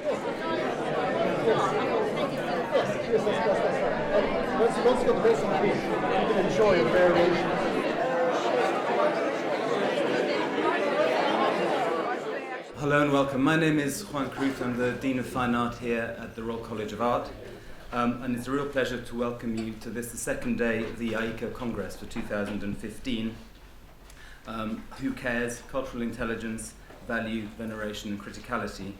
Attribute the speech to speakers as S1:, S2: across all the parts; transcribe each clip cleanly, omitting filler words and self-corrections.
S1: Once you get the basic piece, you can enjoy a variation.
S2: Hello and welcome. My name is Juan Cruz. I'm the Dean of Fine Art here at the Royal College of Art. And it's a real pleasure to welcome you to this, the second day of the AICA Congress for 2015. Who Cares? Cultural Intelligence, Value, Veneration and Criticality,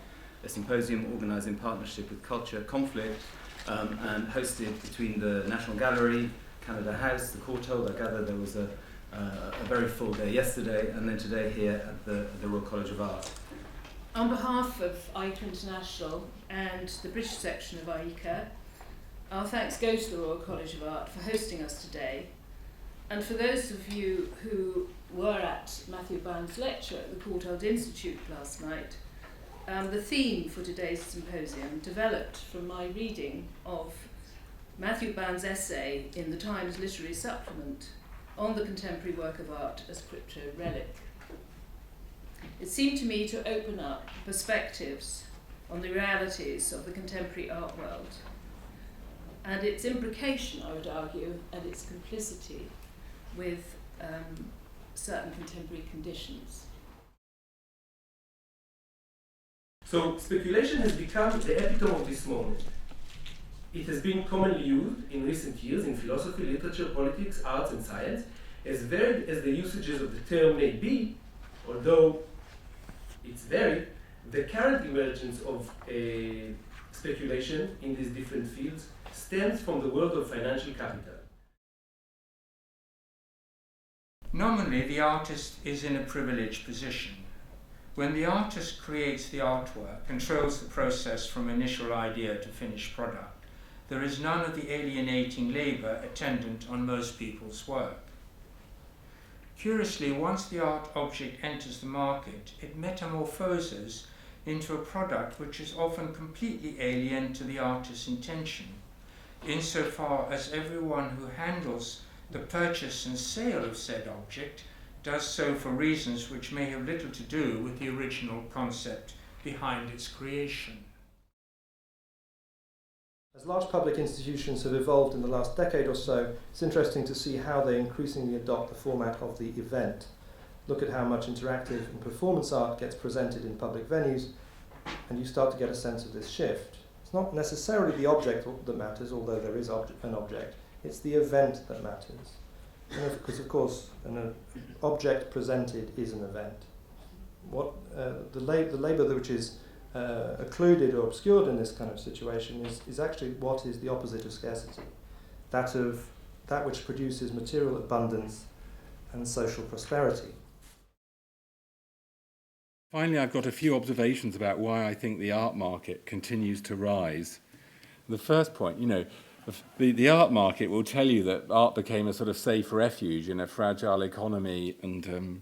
S2: a symposium organised in partnership with Culture+Conflict and hosted between the National Gallery, Canada House, the Courtauld. I gather there was a very full day yesterday, and then today here at the Royal College of Art.
S3: On behalf of AICA International and the British section of AICA, our thanks go to the Royal College of Art for hosting us today. And for those of you who were at Matthew Bound's lecture at the Courtauld Institute last night, the theme for today's symposium developed from my reading of Matthew Bound's essay in the Times Literary Supplement on the contemporary work of art as crypto-relic. It seemed to me to open up perspectives on the realities of the contemporary art world and its imbrication, I would argue, and its complicity with certain contemporary conditions.
S4: So speculation has become the epitome of this moment. It has been commonly used in recent years in philosophy, literature, politics, arts and science. As varied as the usages of the term may be, although it's varied, the current emergence of speculation in these different fields stems from the world of financial capital.
S5: Nominally, the artist is in a privileged position. When the artist creates the artwork, controls the process from initial idea to finished product, there is none of the alienating labour attendant on most people's work. Curiously, once the art object enters the market, it metamorphoses into a product which is often completely alien to the artist's intention, insofar as everyone who handles the purchase and sale of said object does so for reasons which may have little to do with the original concept behind its creation.
S1: As large public institutions have evolved in the last decade or so, it's interesting to see how they increasingly adopt the format of the event. Look at how much interactive and performance art gets presented in public venues, and you start to get a sense of this shift. It's not necessarily the object that matters, although there is an object. It's the event that matters. Because, of course, an object presented is an event. What the labour which is occluded or obscured in this kind of situation is actually what is the opposite of scarcity. That which produces material abundance and social prosperity.
S6: Finally, I've got a few observations about why I think the art market continues to rise. The first point, the art market will tell you that art became a sort of safe refuge in a fragile economy, and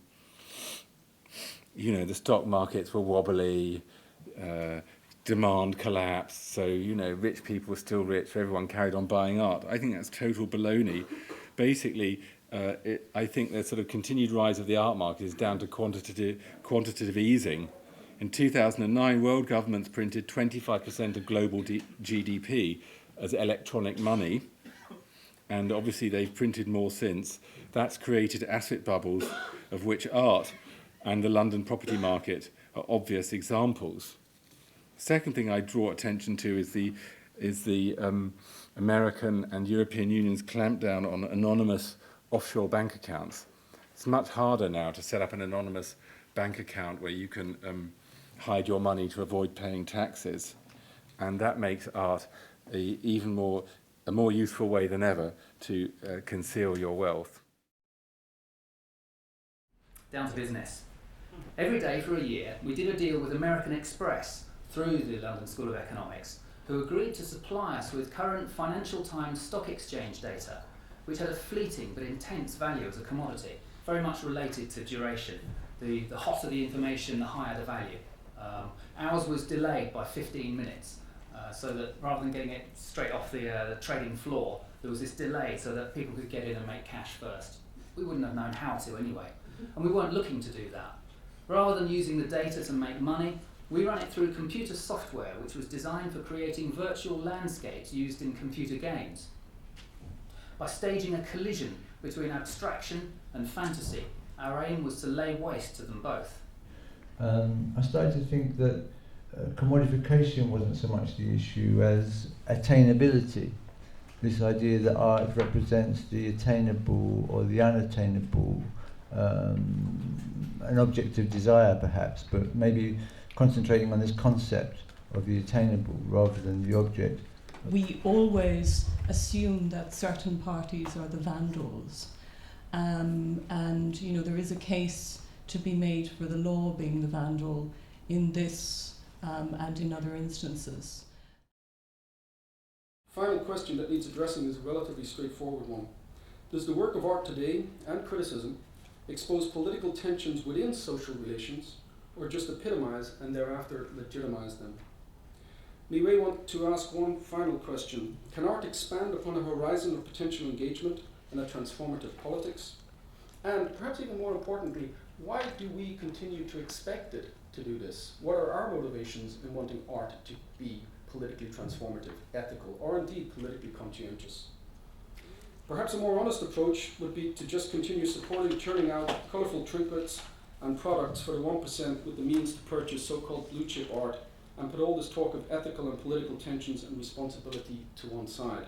S6: the stock markets were wobbly, demand collapsed, so rich people were still rich, so everyone carried on buying art. I think that's total baloney. Basically, I think the sort of continued rise of the art market is down to quantitative easing. In 2009, world governments printed 25% of global GDP as electronic money, and obviously they've printed more since. That's created asset bubbles, of which art and the London property market are obvious examples. Second thing I draw attention to is the American and European Union's clampdown on anonymous offshore bank accounts. It's much harder now to set up an anonymous bank account where you can hide your money to avoid paying taxes, and that makes art a more useful way than ever to conceal your wealth.
S7: Down to business. Every day for a year, we did a deal with American Express through the London School of Economics, who agreed to supply us with current Financial Times stock exchange data, which had a fleeting but intense value as a commodity, very much related to duration. The hotter the information, the higher the value. Ours was delayed by 15 minutes. So that rather than getting it straight off the trading floor, there was this delay so that people could get in and make cash first. We wouldn't have known how to anyway, and we weren't looking to do that. Rather than using the data to make money, We run it through computer software which was designed for creating virtual landscapes used in computer games. By staging a collision between abstraction and fantasy, our aim was to lay waste to them both.
S8: I started to think that commodification wasn't so much the issue as attainability. This idea that art represents the attainable or the unattainable, an object of desire perhaps, but maybe concentrating on this concept of the attainable rather than the object.
S9: We always assume that certain parties are the vandals, and you know there is a case to be made for the law being the vandal in this and in other instances.
S10: Final question that needs addressing is a relatively straightforward one. Does the work of art today and criticism expose political tensions within social relations, or just epitomise and thereafter legitimise them? Me may want to ask one final question. Can art expand upon a horizon of potential engagement in a transformative politics? And perhaps even more importantly, why do we continue to expect it to do this? What are our motivations in wanting art to be politically transformative, ethical, or indeed politically conscientious? Perhaps a more honest approach would be to just continue supporting churning out colourful trinkets and products for the 1% with the means to purchase so-called blue chip art, and put all this talk of ethical and political tensions and responsibility to one side.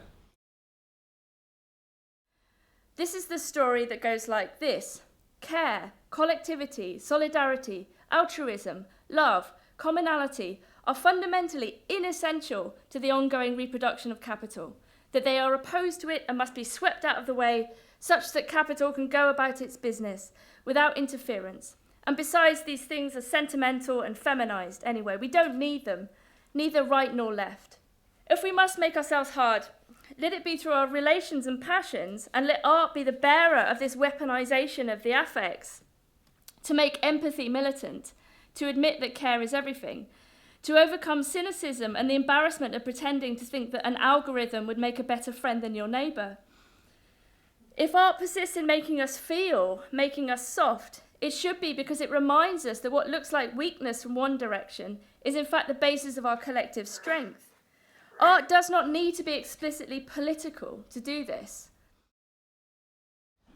S11: This is the story that goes like this. Care, collectivity, solidarity, altruism, love, commonality are fundamentally inessential to the ongoing reproduction of capital, that they are opposed to it and must be swept out of the way such that capital can go about its business without interference. And besides, these things are sentimental and feminized anyway. We don't need them, neither right nor left. If we must make ourselves hard, let it be through our relations and passions, and let art be the bearer of this weaponization of the affects. To make empathy militant, to admit that care is everything, to overcome cynicism and the embarrassment of pretending to think that an algorithm would make a better friend than your neighbour. If art persists in making us feel, making us soft, it should be because it reminds us that what looks like weakness from one direction is in fact the basis of our collective strength. Art does not need to be explicitly political to do this.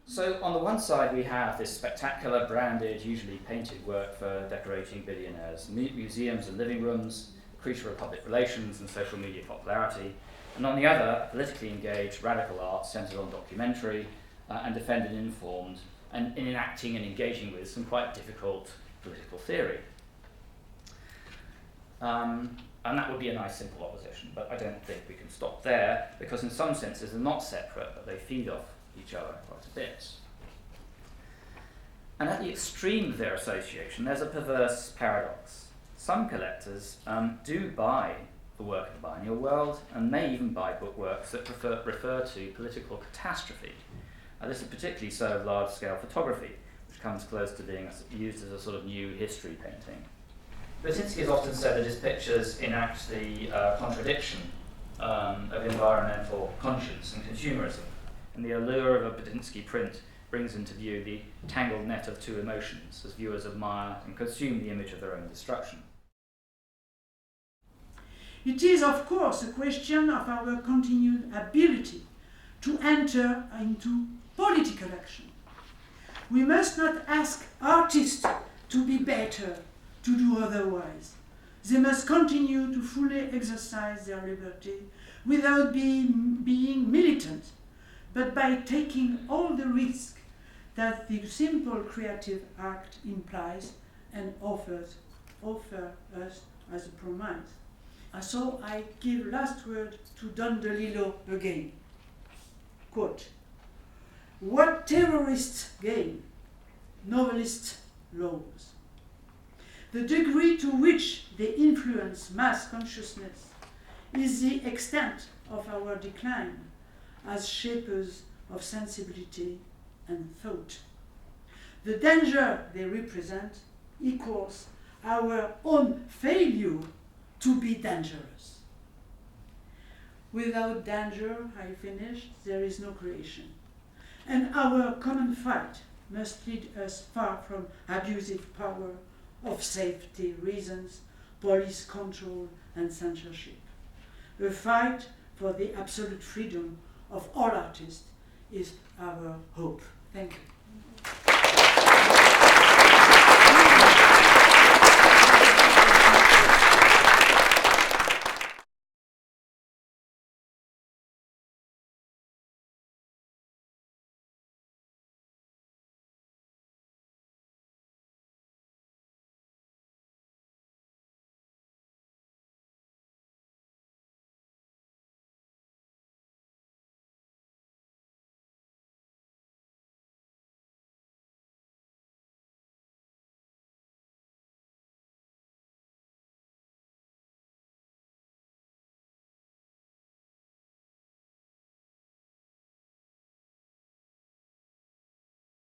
S7: So on the one side we have this spectacular, branded, usually painted work for decorating billionaires, museums and living rooms, creature of public relations and social media popularity, and on the other, politically engaged radical art centred on documentary and defended and informed, and in enacting and engaging with some quite difficult political theory. And that would be a nice simple opposition, but I don't think we can stop there, because in some senses they're not separate, but they feed off each other quite a bit. And at the extreme of their association, there's a perverse paradox. Some collectors do buy the work of the biennial world, and may even buy bookworks that refer to political catastrophe. This is particularly so of large-scale photography, which comes close to being used as a sort of new history painting. Batinsky has often said that his pictures enact the contradiction of environmental conscience and consumerism, and the allure of a Batinsky print brings into view the tangled net of two emotions as viewers admire and consume the image of their own destruction.
S12: It is, of course, a question of our continued ability to enter into political action. We must not ask artists to be better, to do otherwise. They must continue to fully exercise their liberty without being militant, but by taking all the risk that the simple creative act implies and offer us as a promise. So I give last word to Don DeLillo again. Quote, "What terrorists gain, novelists lose. The degree to which they influence mass consciousness is the extent of our decline as shapers of sensibility and thought. The danger they represent equals our own failure to be dangerous. Without danger, I finish, there is no creation. And our common fight must lead us far from abusive power of safety reasons, police control and censorship. The fight for the absolute freedom of all artists is our hope. Thank you.